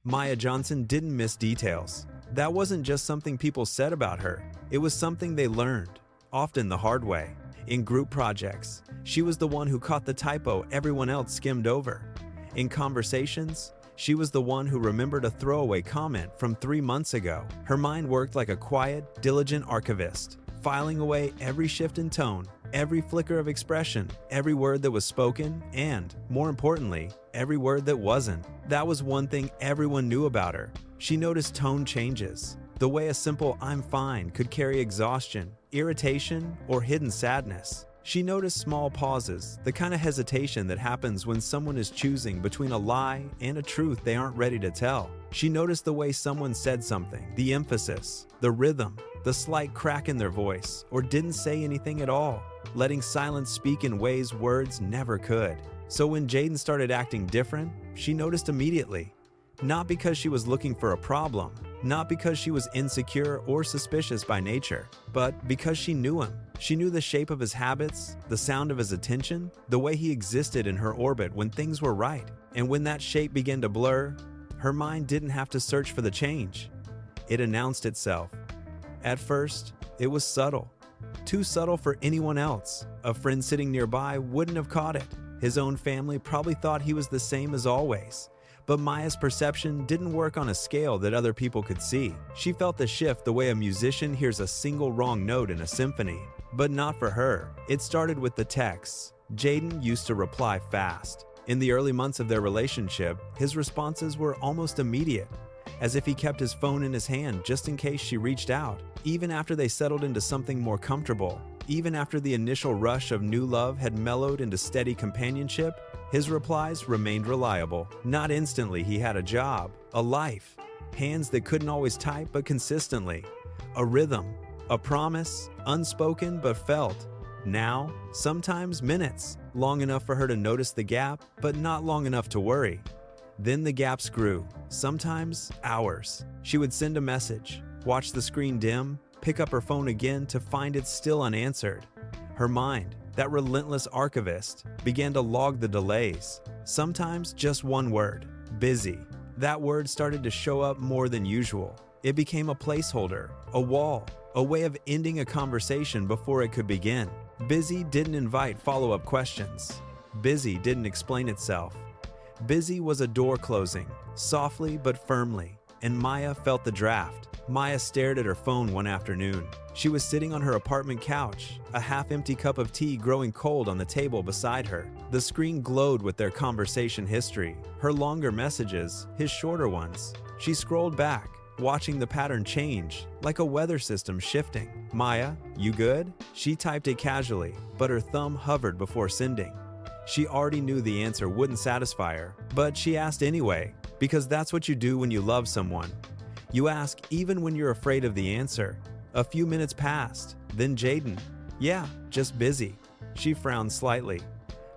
Maya Johnson didn't miss details. That wasn't just something people said about her. It was something they learned, often the hard way. In group projects, she was the one who caught the typo everyone else skimmed over. In conversations, she was the one who remembered a throwaway comment from 3 months ago. Her mind worked like a quiet, diligent archivist, filing away every shift in tone, every flicker of expression, every word that was spoken, and, more importantly, every word that wasn't. That was one thing everyone knew about her. She noticed tone changes. The way a simple "I'm fine" could carry exhaustion, irritation, or hidden sadness. She noticed small pauses, the kind of hesitation that happens when someone is choosing between a lie and a truth they aren't ready to tell. She noticed the way someone said something, the emphasis, the rhythm, the slight crack in their voice, or didn't say anything at all, letting silence speak in ways words never could. So when Jayden started acting different, she noticed immediately. Not because she was looking for a problem, not because she was insecure or suspicious by nature, but because she knew him. She knew the shape of his habits, the sound of his attention, the way he existed in her orbit when things were right. And when that shape began to blur, her mind didn't have to search for the change. It announced itself. At first, it was subtle. Too subtle for anyone else. A friend sitting nearby wouldn't have caught it. His own family probably thought he was the same as always. But Maya's perception didn't work on a scale that other people could see. She felt the shift the way a musician hears a single wrong note in a symphony. But not for her. It started with the texts. Jayden used to reply fast. In the early months of their relationship, his responses were almost immediate, as if he kept his phone in his hand just in case she reached out. Even after they settled into something more comfortable, even after the initial rush of new love had mellowed into steady companionship, his replies remained reliable. Not instantly. He had a job, a life, hands that couldn't always type but consistently, a rhythm, a promise, unspoken but felt. Now, sometimes minutes, long enough for her to notice the gap, but not long enough to worry. Then the gaps grew, sometimes hours. She would send a message, watch the screen dim, pick up her phone again to find it still unanswered. Her mind, that relentless archivist, began to log the delays. Sometimes just one word, busy. That word started to show up more than usual. It became a placeholder, a wall, a way of ending a conversation before it could begin. Busy didn't invite follow-up questions. Busy didn't explain itself. Busy was a door closing, softly but firmly, and Maya felt the draft. Maya stared at her phone one afternoon. She was sitting on her apartment couch, a half-empty cup of tea growing cold on the table beside her. The screen glowed with their conversation history, her longer messages, his shorter ones. She scrolled back, watching the pattern change, like a weather system shifting. "Maya, you good?" She typed it casually, but her thumb hovered before sending. She already knew the answer wouldn't satisfy her, but she asked anyway, because that's what you do when you love someone. You ask even when you're afraid of the answer. A few minutes passed, then Jayden, "Yeah, just busy." She frowned slightly.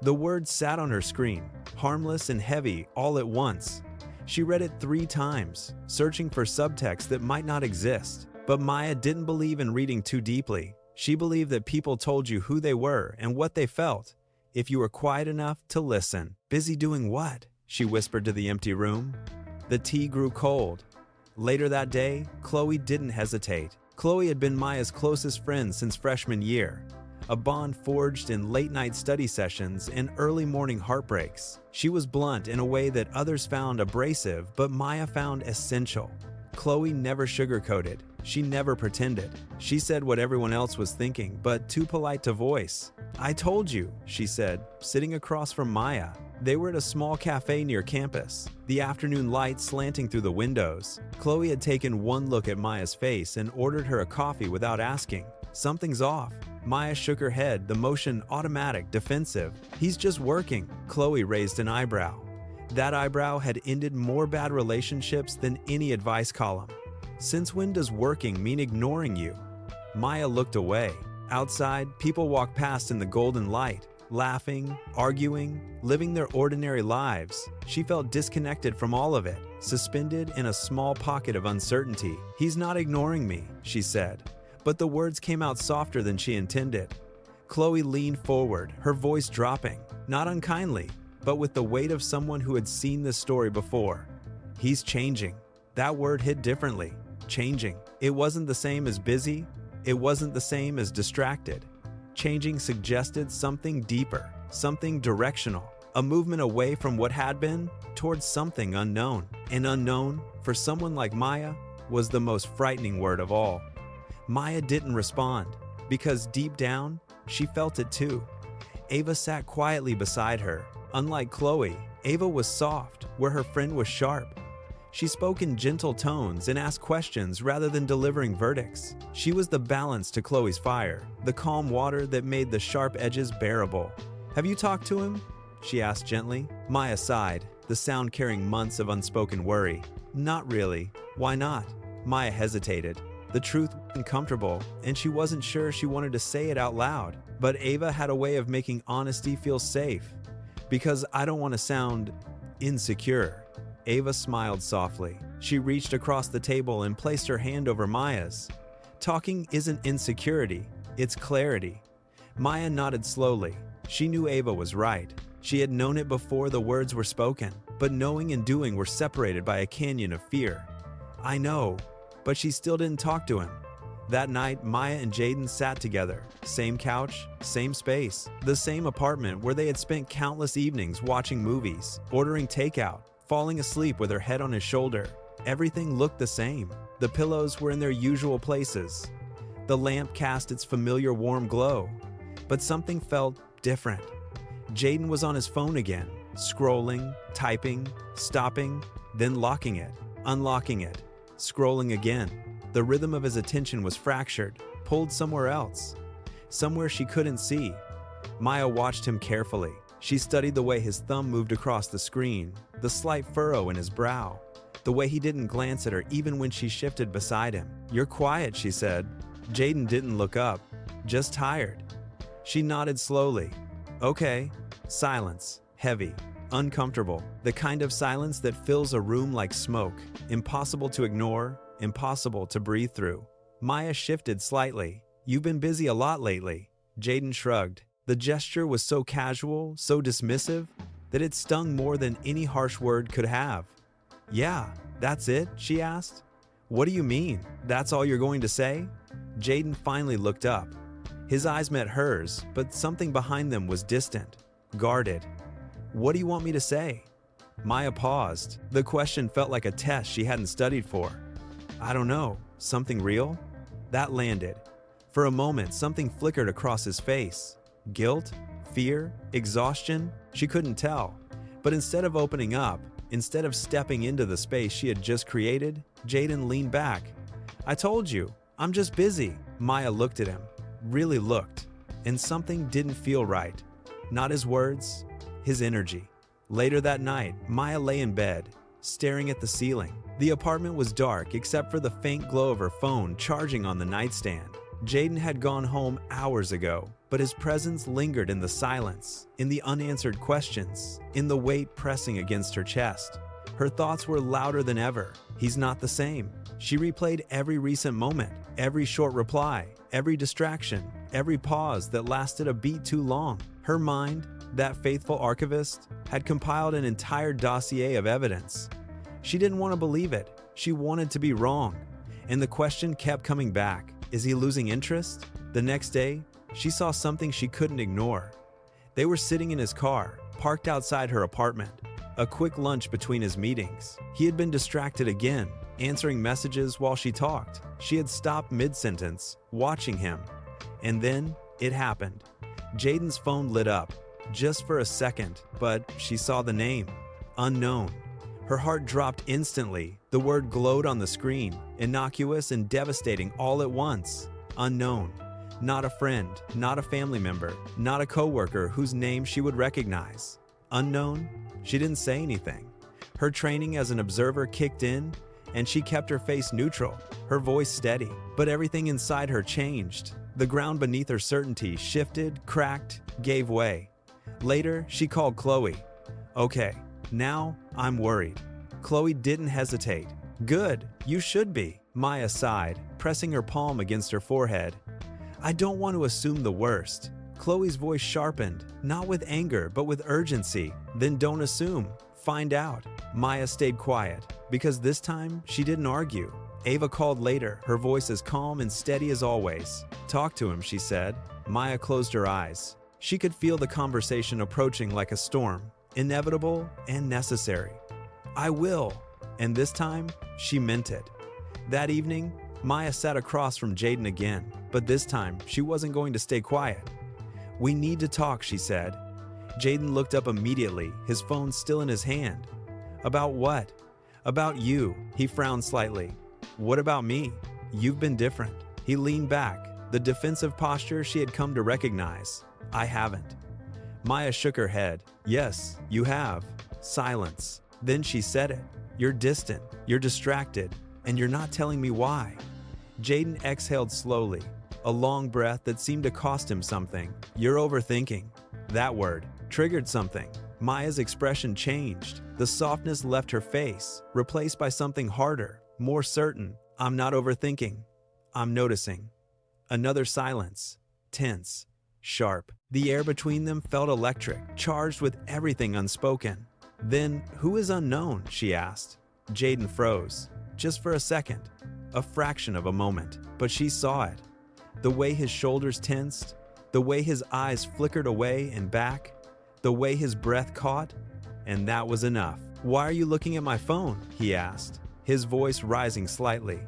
The word sat on her screen, harmless and heavy all at once. She read it 3 times, searching for subtext that might not exist. But Maya didn't believe in reading too deeply. She believed that people told you who they were and what they felt, if you were quiet enough to listen. "Busy doing what?" she whispered to the empty room. The tea grew cold. Later that day, Chloe didn't hesitate. Chloe had been Maya's closest friend since freshman year, a bond forged in late-night study sessions and early morning heartbreaks. She was blunt in a way that others found abrasive, but Maya found essential. Chloe never sugarcoated. She never pretended. She said what everyone else was thinking, but too polite to voice. "I told you," she said, sitting across from Maya. They were at a small cafe near campus, the afternoon light slanting through the windows. Chloe had taken one look at Maya's face and ordered her a coffee without asking. "Something's off." Maya shook her head, the motion automatic, defensive. "He's just working." Chloe raised an eyebrow. That eyebrow had ended more bad relationships than any advice column. "Since when does working mean ignoring you?" Maya looked away. Outside, people walked past in the golden light, laughing, arguing, living their ordinary lives. She felt disconnected from all of it, suspended in a small pocket of uncertainty. "He's not ignoring me," she said, but the words came out softer than she intended. Chloe leaned forward, her voice dropping, not unkindly, but with the weight of someone who had seen this story before. He's changing. That word hit differently. Changing. It wasn't the same as busy. It wasn't the same as distracted. Changing suggested something deeper, something directional, a movement away from what had been towards something unknown. And unknown, for someone like Maya, was the most frightening word of all. Maya didn't respond, because deep down, she felt it too. Ava sat quietly beside her. Unlike Chloe, Ava was soft, where her friend was sharp. She spoke in gentle tones and asked questions rather than delivering verdicts. She was the balance to Chloe's fire, the calm water that made the sharp edges bearable. "Have you talked to him?" she asked gently. Maya sighed, the sound carrying months of unspoken worry. "Not really. Why not?" Maya hesitated. The truth wasn't comfortable, and she wasn't sure she wanted to say it out loud. But Ava had a way of making honesty feel safe. "Because I don't want to sound insecure." Ava smiled softly. She reached across the table and placed her hand over Maya's. "Talking isn't insecurity, it's clarity." Maya nodded slowly. She knew Ava was right. She had known it before the words were spoken, but knowing and doing were separated by a canyon of fear. "I know," but she still didn't talk to him. That night, Maya and Jayden sat together. Same couch, same space, the same apartment where they had spent countless evenings watching movies, ordering takeout, falling asleep with her head on his shoulder. Everything looked the same. The pillows were in their usual places. The lamp cast its familiar warm glow. But something felt different. Jayden was on his phone again, scrolling, typing, stopping, then locking it, unlocking it, scrolling again. The rhythm of his attention was fractured, pulled somewhere else, somewhere she couldn't see. Maya watched him carefully. She studied the way his thumb moved across the screen, the slight furrow in his brow, the way he didn't glance at her even when she shifted beside him. "You're quiet," she said. Jayden didn't look up, just tired. She nodded slowly. "Okay." Silence, heavy, uncomfortable, the kind of silence that fills a room like smoke, impossible to ignore, impossible to breathe through. Maya shifted slightly. "You've been busy a lot lately." Jayden shrugged. The gesture was so casual, so dismissive, that it stung more than any harsh word could have. "Yeah, that's it?" she asked. "What do you mean? That's all you're going to say?" Jayden finally looked up. His eyes met hers, but something behind them was distant, guarded. "What do you want me to say?" Maya paused. The question felt like a test she hadn't studied for. "I don't know. Something real?" That landed. For a moment, something flickered across his face. Guilt? Fear? Exhaustion? She couldn't tell. But instead of opening up, instead of stepping into the space she had just created, Jayden leaned back. "I told you, I'm just busy." Maya looked at him, really looked, and something didn't feel right. Not his words, his energy. Later that night, Maya lay in bed, staring at the ceiling. The apartment was dark except for the faint glow of her phone charging on the nightstand. Jayden had gone home hours ago, but his presence lingered in the silence, in the unanswered questions, in the weight pressing against her chest. Her thoughts were louder than ever. He's not the same. She replayed every recent moment, every short reply, every distraction, every pause that lasted a beat too long. Her mind, that faithful archivist, had compiled an entire dossier of evidence. She didn't want to believe it. She wanted to be wrong. And the question kept coming back. Is he losing interest? The next day, she saw something she couldn't ignore. They were sitting in his car, parked outside her apartment, a quick lunch between his meetings. He had been distracted again, answering messages while she talked. She had stopped mid-sentence, watching him. And then, it happened. Jayden's phone lit up, just for a second, but she saw the name. Unknown. Her heart dropped instantly. The word glowed on the screen, innocuous and devastating all at once. Unknown. Not a friend, not a family member, not a coworker whose name she would recognize. Unknown? She didn't say anything. Her training as an observer kicked in, and she kept her face neutral, her voice steady. But everything inside her changed. The ground beneath her certainty shifted, cracked, gave way. Later, she called Chloe. "Okay, now I'm worried." Chloe didn't hesitate. "Good, you should be." Maya sighed, pressing her palm against her forehead. "I don't want to assume the worst." Chloe's voice sharpened, not with anger, but with urgency. "Then don't assume. Find out." Maya stayed quiet. because this time she didn't argue. Ava called later, her voice as calm and steady as always. "Talk to him," she said. Maya closed her eyes. She could feel the conversation approaching like a storm, inevitable and necessary. "I will." And this time, she meant it. That evening, Maya sat across from Jayden again, but this time, she wasn't going to stay quiet. "We need to talk," she said. Jayden looked up immediately, his phone still in his hand. "About what?" "About you." He frowned slightly. "What about me?" "You've been different." He leaned back, the defensive posture she had come to recognize. "I haven't." Maya shook her head. "Yes, you have." Silence. Then she said it. "You're distant, you're distracted, and you're not telling me why." Jayden exhaled slowly, a long breath that seemed to cost him something. "You're overthinking." That word triggered something. Maya's expression changed. The softness left her face, replaced by something harder, more certain. "I'm not overthinking. I'm noticing." Another silence. Tense. Sharp. The air between them felt electric, charged with everything unspoken. "Then, who is unknown?" she asked. Jayden froze. Just for a second. A fraction of a moment. But she saw it. The way his shoulders tensed, the way his eyes flickered away and back, the way his breath caught, and that was enough. "Why are you looking at my phone?" he asked, his voice rising slightly.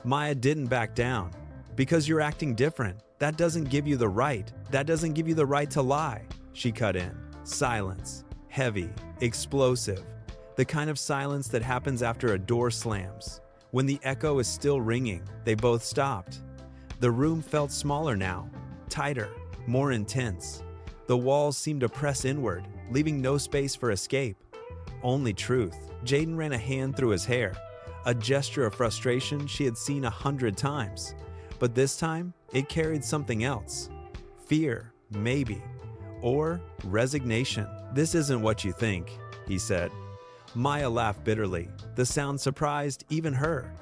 Maya didn't back down. "Because you're acting different. That doesn't give you the right. That doesn't give you the right to lie," she cut in. Silence. Heavy. Explosive. The kind of silence that happens after a door slams. When the echo is still ringing, they both stopped. The room felt smaller now, tighter, more intense. The walls seemed to press inward, leaving no space for escape. Only truth. Jayden ran a hand through his hair, a gesture of frustration she had seen 100 times. But this time, it carried something else. Fear, maybe. Or resignation. "This isn't what you think," he said. Maya laughed bitterly. The sound surprised even her.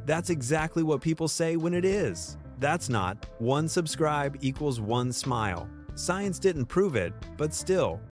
"That's exactly what people say when it is." "That's not. One subscribe equals one smile." Science didn't prove it, but still,